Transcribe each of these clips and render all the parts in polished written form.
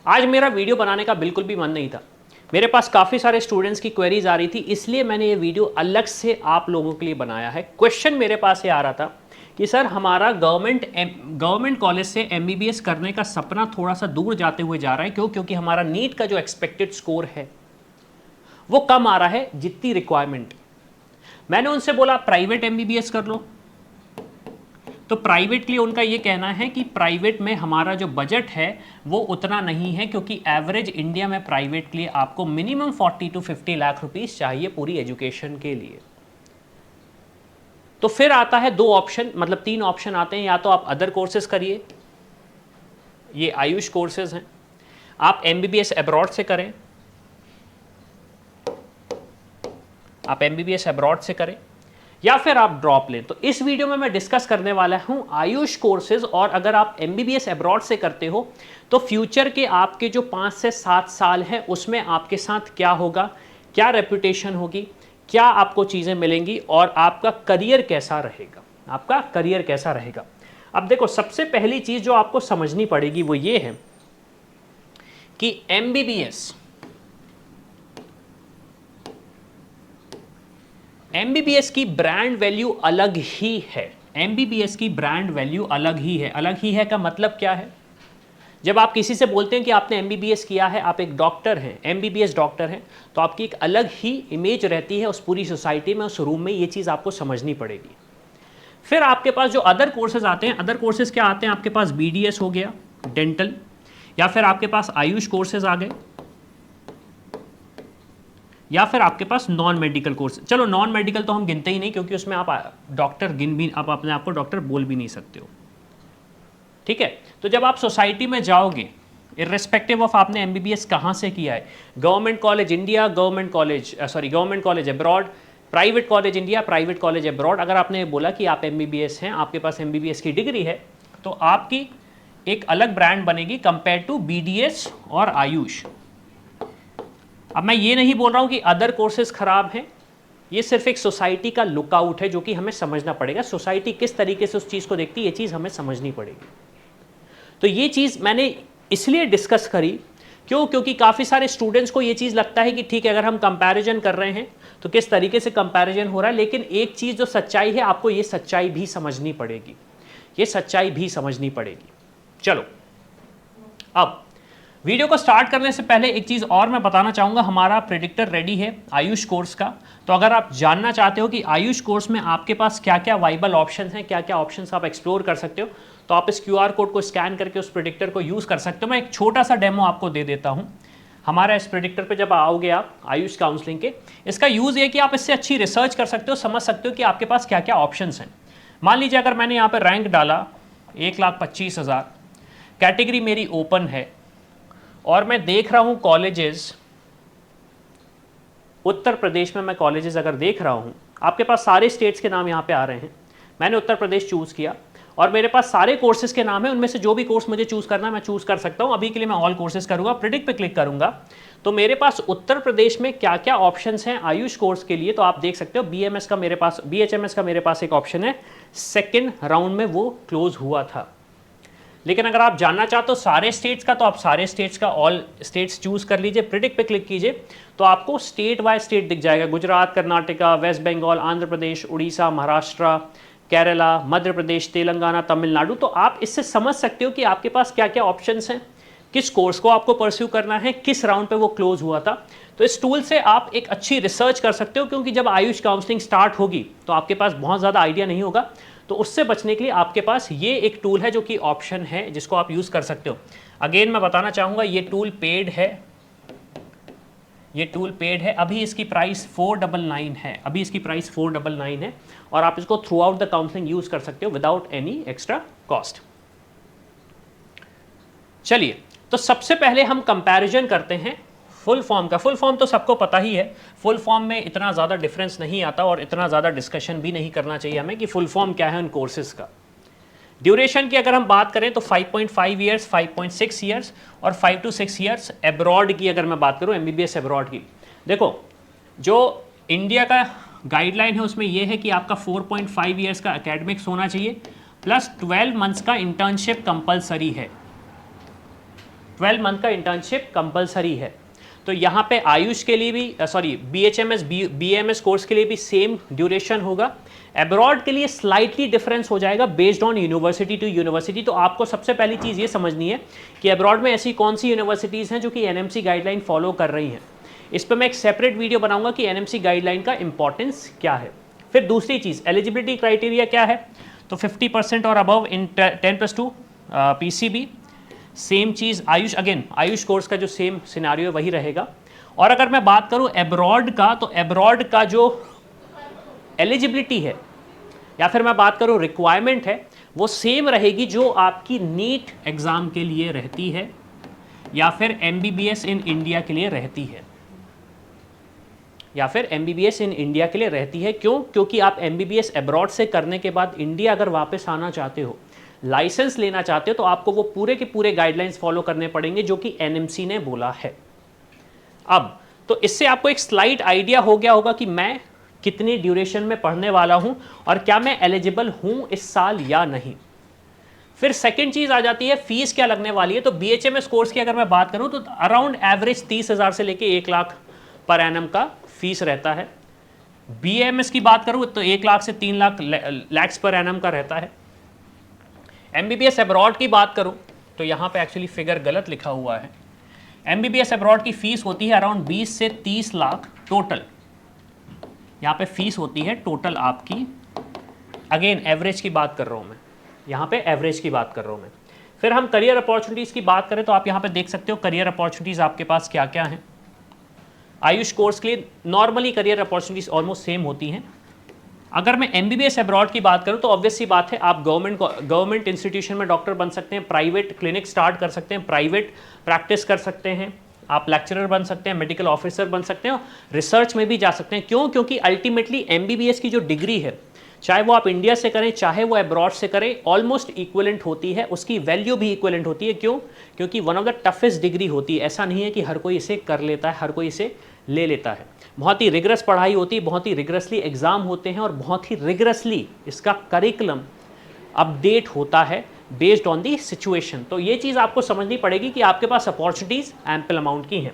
आज मेरा वीडियो बनाने का बिल्कुल भी मन नहीं था। मेरे पास काफ़ी सारे स्टूडेंट्स की क्वेरीज आ रही थी, इसलिए मैंने ये वीडियो अलग से आप लोगों के लिए बनाया है। क्वेश्चन मेरे पास ये आ रहा था कि सर हमारा गवर्नमेंट कॉलेज से एमबीबीएस करने का सपना थोड़ा सा दूर जाते हुए जा रहा है। क्यों? क्योंकि हमारा नीट का जो एक्सपेक्टेड स्कोर है वो कम आ रहा है जितनी रिक्वायरमेंट। मैंने उनसे बोला प्राइवेट एमबीबीएस कर लो, तो प्राइवेट के लिए उनका ये कहना है कि प्राइवेट में हमारा जो बजट है वो उतना नहीं है, क्योंकि एवरेज इंडिया में प्राइवेट के लिए आपको मिनिमम 40 to 50 लाख रुपीस चाहिए पूरी एजुकेशन के लिए। तो फिर आता है दो ऑप्शन, मतलब तीन ऑप्शन आते हैं। या तो आप अदर कोर्सेज करिए, ये आयुष कोर्सेज हैं, आप एमबीबीएस अब्रॉड से करें, आप एमबीबीएस अब्रॉड से करें, या फिर आप ड्रॉप लें। तो इस वीडियो में मैं डिस्कस करने वाला हूं आयुष कोर्सेज, और अगर आप एमबीबीएस अब्रॉड से करते हो तो फ्यूचर के आपके जो 5 से 7 साल हैं उसमें आपके साथ क्या होगा, क्या रेपुटेशन होगी, क्या आपको चीज़ें मिलेंगी और आपका करियर कैसा रहेगा, आपका करियर कैसा रहेगा। अब देखो, सबसे पहली चीज़ जो आपको समझनी पड़ेगी वो ये है कि एमबीबीएस की ब्रांड वैल्यू अलग ही है। एमबीबीएस की ब्रांड वैल्यू अलग ही है। अलग ही है का मतलब क्या है? जब आप किसी से बोलते हैं कि आपने एमबीबीएस किया है, आप एक डॉक्टर हैं, एमबीबीएस डॉक्टर हैं, तो आपकी एक अलग ही इमेज रहती है उस पूरी सोसाइटी में, उस रूम में। ये चीज़ आपको समझनी पड़ेगी। फिर आपके पास जो अदर कोर्सेज आते हैं, अदर कोर्सेज क्या आते हैं आपके पास? बीडीएस हो गया, डेंटल, या फिर आपके पास आयुष कोर्सेज आ गए, या फिर आपके पास नॉन मेडिकल कोर्स। चलो नॉन मेडिकल तो हम गिनते ही नहीं, क्योंकि उसमें आप डॉक्टर गिन भी, आप अपने आप को डॉक्टर बोल भी नहीं सकते हो, ठीक है। तो जब आप सोसाइटी में जाओगे, इर्रेस्पेक्टिव ऑफ आपने एमबीबीएस कहाँ से किया है, government college India, government college abroad, private college India, private college abroad, अगर आपने बोला कि आप एमबीबीएस हैं, आपके पास एमबीबीएस की डिग्री है, तो आपकी एक अलग ब्रांड बनेगी कंपेयर टू बीडीएस और आयुष। अब मैं ये नहीं बोल रहा हूँ कि अदर कोर्सेज खराब हैं, ये सिर्फ एक सोसाइटी का लुकआउट है जो कि हमें समझना पड़ेगा। सोसाइटी किस तरीके से उस चीज़ को देखती है, ये चीज़ हमें समझनी पड़ेगी। तो ये चीज़ मैंने इसलिए डिस्कस करी, क्यों? क्योंकि काफ़ी सारे स्टूडेंट्स को ये चीज़ लगता है कि ठीक है, अगर हम कंपैरिजन कर रहे हैं तो किस तरीके से कंपैरिजन हो रहा है, लेकिन एक चीज़ जो सच्चाई है, आपको ये सच्चाई भी समझनी पड़ेगी, ये सच्चाई भी समझनी पड़ेगी। चलो, अब वीडियो को स्टार्ट करने से पहले एक चीज़ और मैं बताना चाहूँगा। हमारा प्रेडिक्टर रेडी है आयुष कोर्स का, तो अगर आप जानना चाहते हो कि आयुष कोर्स में आपके पास क्या क्या वाइबल ऑप्शंस हैं, क्या क्या ऑप्शंस आप एक्सप्लोर कर सकते हो, तो आप इस QR कोड को स्कैन करके उस प्रेडिक्टर को यूज़ कर सकते हो। मैं एक छोटा सा डेमो आपको दे देता हूँ। हमारा इस प्रेडिक्टर पर जब आओगे आप आयुष काउंसलिंग के, इसका यूज़ ये कि आप इससे अच्छी रिसर्च कर सकते हो, समझ सकते हो कि आपके पास क्या क्या ऑप्शंस हैं। मान लीजिए अगर मैंने यहाँ पर रैंक डाला 1,25,000, कैटेगरी मेरी ओपन है, और मैं देख रहा हूं कॉलेजेस, उत्तर प्रदेश में मैं कॉलेजेस अगर देख रहा हूं, आपके पास सारे स्टेट्स के नाम यहां पे आ रहे हैं। मैंने उत्तर प्रदेश चूज़ किया और मेरे पास सारे कोर्सेज के नाम है, उनमें से जो भी कोर्स मुझे चूज़ करना है मैं चूज़ कर सकता हूं। अभी के लिए मैं ऑल कोर्सेज करूंगा, प्रेडिक्ट पे क्लिक करूंगा, तो मेरे पास उत्तर प्रदेश में क्या क्या ऑप्शंस हैं आयुष कोर्स के लिए, तो आप देख सकते हो। BHMS का मेरे पास एक ऑप्शन है, सेकेंड राउंड में वो क्लोज हुआ था। लेकिन अगर आप जानना चाहते हो सारे स्टेट्स का, तो आप सारे स्टेट्स का ऑल स्टेट्स चूज कर लीजिए, प्रिडिक्ट पे क्लिक कीजिए, तो आपको स्टेट बाय स्टेट दिख जाएगा। गुजरात, कर्नाटका, वेस्ट बंगाल, आंध्र प्रदेश, उड़ीसा, महाराष्ट्र, केरला, मध्य प्रदेश, तेलंगाना, तमिलनाडु। तो आप इससे समझ सकते हो कि आपके पास क्या क्या ऑप्शंस हैं, किस कोर्स को आपको परस्यू करना है, किस राउंड पे वो क्लोज हुआ था। तो इस टूल से आप एक अच्छी रिसर्च कर सकते हो, क्योंकि जब आयुष काउंसलिंग स्टार्ट होगी तो आपके पास बहुत ज़्यादा आइडिया नहीं होगा। तो उससे बचने के लिए आपके पास ये एक टूल है जो कि ऑप्शन है, जिसको आप यूज़ कर सकते हो। अगेन मैं बताना चाहूँगा, ये टूल पेड है, ये टूल पेड है। अभी इसकी प्राइस 499 है, अभी इसकी प्राइस 499 है, और आप इसको through out the counselling use कर सकते हो विदाउट एनी एक्स्ट्रा कॉस्ट। चलिए, तो सबसे पहले हम कंपैरिजन करते हैं फुल फॉर्म का। फुल फॉर्म तो सबको पता ही है, फुल फॉर्म में इतना ज़्यादा डिफरेंस नहीं आता, और इतना ज़्यादा डिस्कशन भी नहीं करना चाहिए हमें कि फुल फॉर्म क्या है उन कोर्सेज़ का। ड्यूरेशन की अगर हम बात करें तो 5.5 ईयर्स, 5.6 ईयर्स और 5 to 6 ईयर्स। एब्रॉड की अगर मैं बात करूँ, एमबीबीएस एब्रॉड की, देखो जो इंडिया का गाइडलाइन है उसमें यह है कि आपका 4.5 ईयर्स का एकेडमिक्स होना चाहिए, प्लस 12 मंथ्स का इंटर्नशिप कंपलसरी है। 12 मंथ का इंटर्नशिप कंपलसरी है। तो यहाँ पे आयुष के लिए भी BHMS BAMS कोर्स के लिए भी सेम ड्यूरेशन होगा। एब्रॉड के लिए स्लाइटली डिफरेंस हो जाएगा based on university to university. तो आपको सबसे पहली चीज़ ये समझनी है कि एब्रॉड में ऐसी कौन सी यूनिवर्सिटीज़ हैं जो कि NMC गाइडलाइन फॉलो कर रही हैं। इस पर मैं एक सेपरेट वीडियो बनाऊंगा कि NMC गाइडलाइन का इंपॉर्टेंस क्या है। फिर दूसरी चीज़, एलिजिबिलिटी क्राइटेरिया क्या है, तो 50% और above in 10+2 PCB। Same cheese Ayush, again Ayush course का जो सेम सिनारियो वही रहेगा। और अगर मैं बात करूं एब्रॉड का, तो एब्रॉड का जो एलिजिबिलिटी है या फिर मैं बात करूं रिक्वायरमेंट है, वो सेम रहेगी जो आपकी नीट एग्ज़ाम के लिए रहती है या फिर MBBS इन इंडिया के लिए रहती है, या फिर MBBS इन इंडिया के लिए रहती है। क्यों? क्योंकि आप MBBS एब्रॉड से करने के बाद इंडिया अगर वापस आना चाहते हो, लाइसेंस लेना चाहते हो, तो आपको वो पूरे के पूरे गाइडलाइंस फॉलो करने पड़ेंगे जो कि NMC ने बोला है। अब तो इससे आपको एक स्लाइट आइडिया हो गया होगा कि मैं कितनी ड्यूरेशन में पढ़ने वाला हूं और क्या मैं एलिजिबल हूं इस साल या नहीं। फिर सेकंड चीज आ जाती है फीस क्या लगने वाली है। तो BHMS कोर्स की अगर मैं बात करूं तो अराउंड एवरेज 30,000 से लेके 1 लाख पर एनम का फीस रहता है। BAMS की बात करूं तो 1 लाख से 3 लाख पर एनम का रहता है। MBBS एब्रॉड की बात करूं तो यहाँ पे एक्चुअली फिगर गलत लिखा हुआ है। MBBS एब्रॉड की फीस होती है अराउंड 20 से 30 लाख टोटल। यहाँ पे फीस होती है टोटल आपकी, अगेन एवरेज की बात कर रहा हूँ मैं, यहाँ पे एवरेज की बात कर रहा हूँ मैं। फिर हम करियर अपॉर्चुनिटीज़ की बात करें तो आप यहाँ पे देख सकते हो करियर अपॉर्चुनिटीज़ आपके पास क्या क्या हैं। आयुष कोर्स के लिए normally career opportunities almost same होती हैं। अगर मैं MBBS एब्रॉड की बात करूं तो ऑब्वियस सी बात है आप गवर्नमेंट इंस्टीट्यूशन में डॉक्टर बन सकते हैं, प्राइवेट क्लिनिक स्टार्ट कर सकते हैं, प्राइवेट प्रैक्टिस कर सकते हैं, आप लेक्चरर बन सकते हैं, मेडिकल ऑफिसर बन सकते हैं, रिसर्च में भी जा सकते हैं। क्यों? क्योंकि अल्टीमेटली MBBS की जो डिग्री है, चाहे वो आप इंडिया से करें चाहे वो एब्रॉड से करें, ऑलमोस्ट इक्वलेंट होती है, उसकी वैल्यू भी इक्वलेंट होती है। क्यों? क्योंकि one of the toughest degree होती है। ऐसा नहीं है कि हर कोई इसे कर लेता है, हर कोई इसे ले लेता है। बहुत ही रिगरस पढ़ाई होती है, बहुत ही रिगरसली एग्जाम होते हैं और बहुत ही रिगरसली इसका करिकुलम अपडेट होता है बेस्ड ऑन दी सिचुएशन। तो ये चीज़ आपको समझनी पड़ेगी कि आपके पास अपॉर्चुनिटीज़ एम्पल अमाउंट की हैं।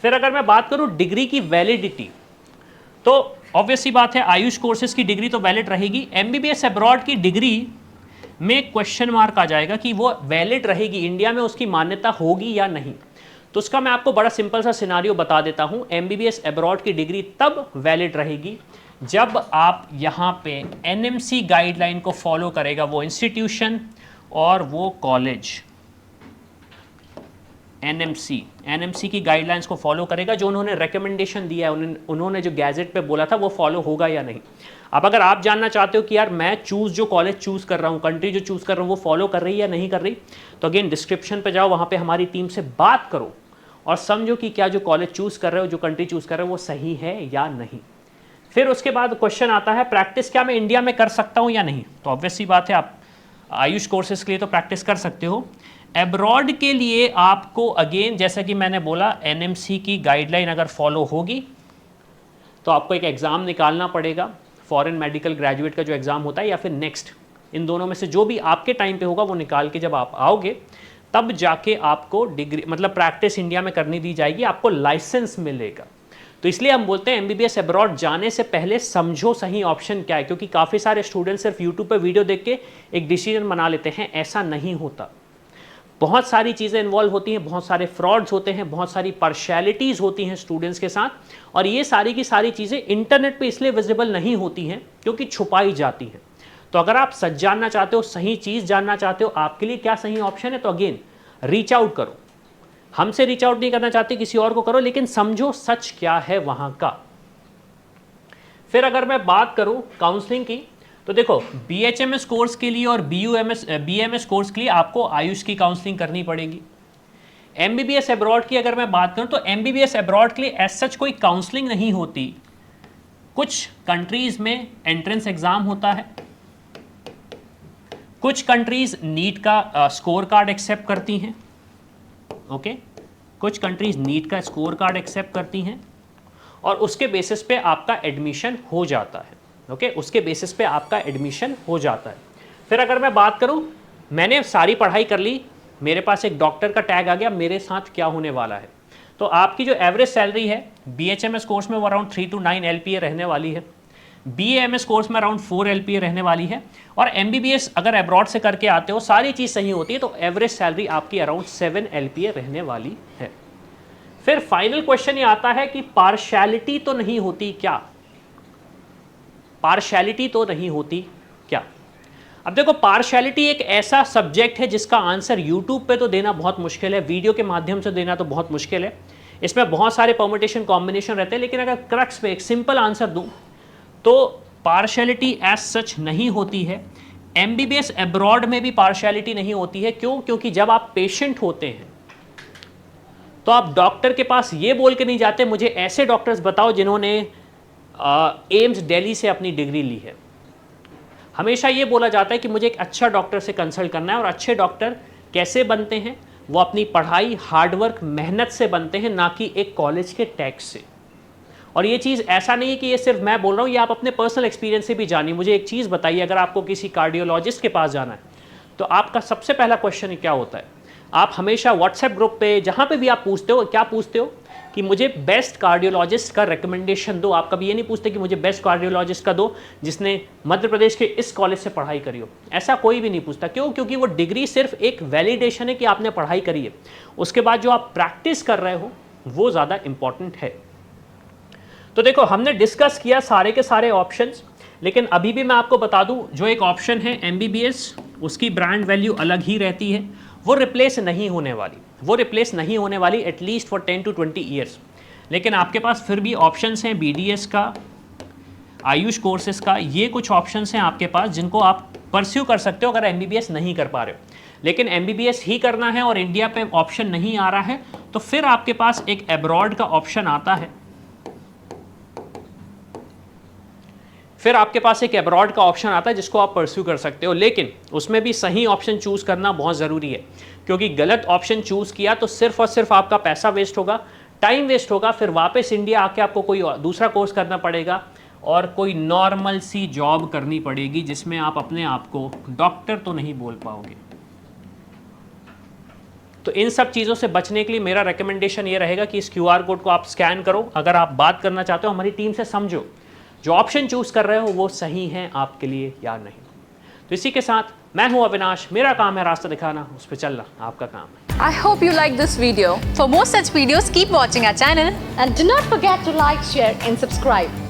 फिर अगर मैं बात करूँ डिग्री की वैलिडिटी, तो ऑब्वियस सी बात है आयुष कोर्सेज की डिग्री तो वैलिड रहेगी। MBBS एब्रॉड की डिग्री में क्वेश्चन मार्क आ जाएगा कि वो वैलिड रहेगी, इंडिया में उसकी मान्यता होगी या नहीं। तो उसका मैं आपको बड़ा सिंपल सा सिनारियो बता देता हूं। MBBS एब्रॉड की डिग्री तब वैलिड रहेगी जब आप यहाँ पे NMC गाइडलाइन को फॉलो करेगा वो इंस्टीट्यूशन और वो कॉलेज। NMC की गाइडलाइंस को फॉलो करेगा, जो उन्होंने रिकमेंडेशन दिया है, उन्होंने जो गैजेट पे बोला था वो फॉलो होगा या नहीं। अब अगर आप जानना चाहते हो कि यार मैं जो कॉलेज चूज़ कर रहा हूँ, कंट्री जो चूज़ कर रहा हूँ, वो फॉलो कर रही है या नहीं कर रही, तो अगेन डिस्क्रिप्शन पे जाओ, वहाँ पे हमारी टीम से बात करो और समझो कि क्या जो कॉलेज चूज़ कर रहे हो, जो कंट्री चूज़ कर रहे हो, वो सही है या नहीं। फिर उसके बाद क्वेश्चन आता है प्रैक्टिस क्या मैं इंडिया में कर सकता हूँ या नहीं। तो ऑब्वियस सी बात है आप आयुष कोर्सेज के लिए तो प्रैक्टिस कर सकते हो। एब्रॉड के लिए आपको अगेन जैसा कि मैंने बोला NMC की गाइडलाइन अगर फॉलो होगी तो आपको एक एग्ज़ाम निकालना पड़ेगा, फॉरेन मेडिकल ग्रेजुएट का जो एग्ज़ाम होता है या फिर नेक्स्ट, इन दोनों में से जो भी आपके टाइम पे होगा वो निकाल के जब आप आओगे तब जाके आपको डिग्री मतलब प्रैक्टिस इंडिया में करनी दी जाएगी, आपको लाइसेंस मिलेगा। तो इसलिए हम बोलते हैं MBBS एब्रॉड जाने से पहले समझो सही ऑप्शन क्या है, क्योंकि काफ़ी सारे स्टूडेंट सिर्फ यूट्यूब पर वीडियो देख के एक डिसीजन बना लेते हैं। ऐसा नहीं होता, बहुत सारी चीज़ें इन्वॉल्व होती हैं, बहुत सारे फ्रॉड्स होते हैं, बहुत सारी पार्शियलिटीज़ होती हैं स्टूडेंट्स के साथ, और ये सारी की सारी चीज़ें इंटरनेट पे इसलिए विजिबल नहीं होती हैं क्योंकि छुपाई जाती हैं। तो अगर आप सच जानना चाहते हो, सही चीज़ जानना चाहते हो, आपके लिए क्या सही ऑप्शन है, तो अगेन रीच आउट करो। हमसे रीच आउट नहीं करना चाहते, किसी और को करो, लेकिन समझो सच क्या है वहाँ का। फिर अगर मैं बात करूँ काउंसलिंग की, तो देखो BHMS कोर्स के लिए और BAMS कोर्स के लिए आपको आयुष की काउंसलिंग करनी पड़ेगी। MBBS एब्रॉड की अगर मैं बात करूं तो MBBS एब्रॉड के लिए एज सच कोई काउंसलिंग नहीं होती। कुछ कंट्रीज में एंट्रेंस एग्जाम होता है, कुछ कंट्रीज नीट का स्कोर कार्ड एक्सेप्ट करती हैं, ओके, कुछ कंट्रीज नीट का स्कोर कार्ड एक्सेप्ट करती हैं और उसके बेसिस पे आपका एडमिशन हो जाता है। ओके, उसके बेसिस पे आपका एडमिशन हो जाता है। फिर अगर मैं बात करूं, मैंने सारी पढ़ाई कर ली, मेरे पास एक डॉक्टर का टैग आ गया, मेरे साथ क्या होने वाला है। तो आपकी जो एवरेज सैलरी है BHMS कोर्स में वो अराउंड 3 to 9 LPA रहने वाली है, BAMS कोर्स में अराउंड 4 LPA रहने वाली है, और MBBS अगर अब्रॉड से करके आते हो, सारी चीज़ सही होती है, तो एवरेज सैलरी आपकी अराउंड 7 LPA रहने वाली है। फिर फाइनल क्वेश्चन ये आता है कि पार्शियलिटी तो नहीं होती क्या? पार्शियलिटी तो नहीं होती क्या? अब देखो, पार्शियलिटी एक ऐसा सब्जेक्ट है जिसका आंसर यूट्यूब पे तो देना बहुत मुश्किल है, वीडियो के माध्यम से देना तो बहुत मुश्किल है। इसमें बहुत सारे परम्यूटेशन कॉम्बिनेशन रहते हैं, लेकिन अगर क्रक्स पे एक सिंपल आंसर दूं तो पार्शियलिटी एज सच नहीं होती है। MBBS अब्रॉड में भी पार्शियलिटी नहीं होती है। क्यों? क्योंकि जब आप पेशेंट होते हैं तो आप डॉक्टर के पास ये बोल के नहीं जाते मुझे ऐसे डॉक्टर्स बताओ जिन्होंने एम्स दिल्ली से अपनी डिग्री ली है। हमेशा ये बोला जाता है कि मुझे एक अच्छा डॉक्टर से कंसल्ट करना है, और अच्छे डॉक्टर कैसे बनते हैं? वो अपनी पढ़ाई, हार्डवर्क, मेहनत से बनते हैं, ना कि एक कॉलेज के टैक्स से। और ये चीज़ ऐसा नहीं है कि ये सिर्फ मैं बोल रहा हूँ, ये आप अपने पर्सनल एक्सपीरियंस से भी जानिए। मुझे एक चीज़ बताइए, अगर आपको किसी कार्डियोलॉजिस्ट के पास जाना है तो आपका सबसे पहला क्वेश्चन क्या होता है? आप हमेशा व्हाट्सएप ग्रुप पे, जहाँ पे भी आप पूछते हो, क्या पूछते हो कि मुझे बेस्ट कार्डियोलॉजिस्ट का रिकमेंडेशन दो। आप कभी ये नहीं पूछते कि मुझे बेस्ट कार्डियोलॉजिस्ट का दो जिसने मध्य प्रदेश के इस कॉलेज से पढ़ाई करी हो। ऐसा कोई भी नहीं पूछता। क्यों? क्योंकि वो डिग्री सिर्फ एक वैलिडेशन है कि आपने पढ़ाई करी है, उसके बाद जो आप प्रैक्टिस कर रहे हो वो ज़्यादा इंपॉर्टेंट है। तो देखो, हमने डिस्कस किया सारे के सारे ऑप्शंस, लेकिन अभी भी मैं आपको बता दूं, जो एक ऑप्शन है MBBS, उसकी ब्रांड वैल्यू अलग ही रहती है, वो रिप्लेस नहीं होने वाली, एटलीस्ट फॉर 10 to 20 ईयर्स। लेकिन आपके पास फिर भी ऑप्शंस हैं BDS का, आयुष कोर्सेज का, ये कुछ ऑप्शंस हैं आपके पास जिनको आप परस्यू कर सकते हो अगर MBBS नहीं कर पा रहे हो। लेकिन MBBS ही करना है और इंडिया पे ऑप्शन नहीं आ रहा है, तो फिर आपके पास एक अब्रॉड का ऑप्शन आता है। जिसको आप परस्यू कर सकते हो, लेकिन उसमें भी सही ऑप्शन चूज करना बहुत ज़रूरी है, क्योंकि गलत ऑप्शन चूज किया तो सिर्फ और सिर्फ आपका पैसा वेस्ट होगा, टाइम वेस्ट होगा, फिर वापस इंडिया आके आपको कोई दूसरा कोर्स करना पड़ेगा और कोई नॉर्मल सी जॉब करनी पड़ेगी जिसमें आप अपने आप को डॉक्टर तो नहीं बोल पाओगे। तो इन सब चीज़ों से बचने के लिए मेरा रिकमेंडेशन ये रहेगा कि इस QR कोड को आप स्कैन करो। अगर आप बात करना चाहते हो, हमारी टीम से समझो जो ऑप्शन चूज कर रहे हो वो सही है आपके लिए या नहीं। तो इसी के साथ मैं हूं अविनाश, मेरा काम है रास्ता दिखाना, उस पर चलना आपका काम है। I hope you like this video. For more such videos, keep watching our channel and do not forget to like, share and subscribe.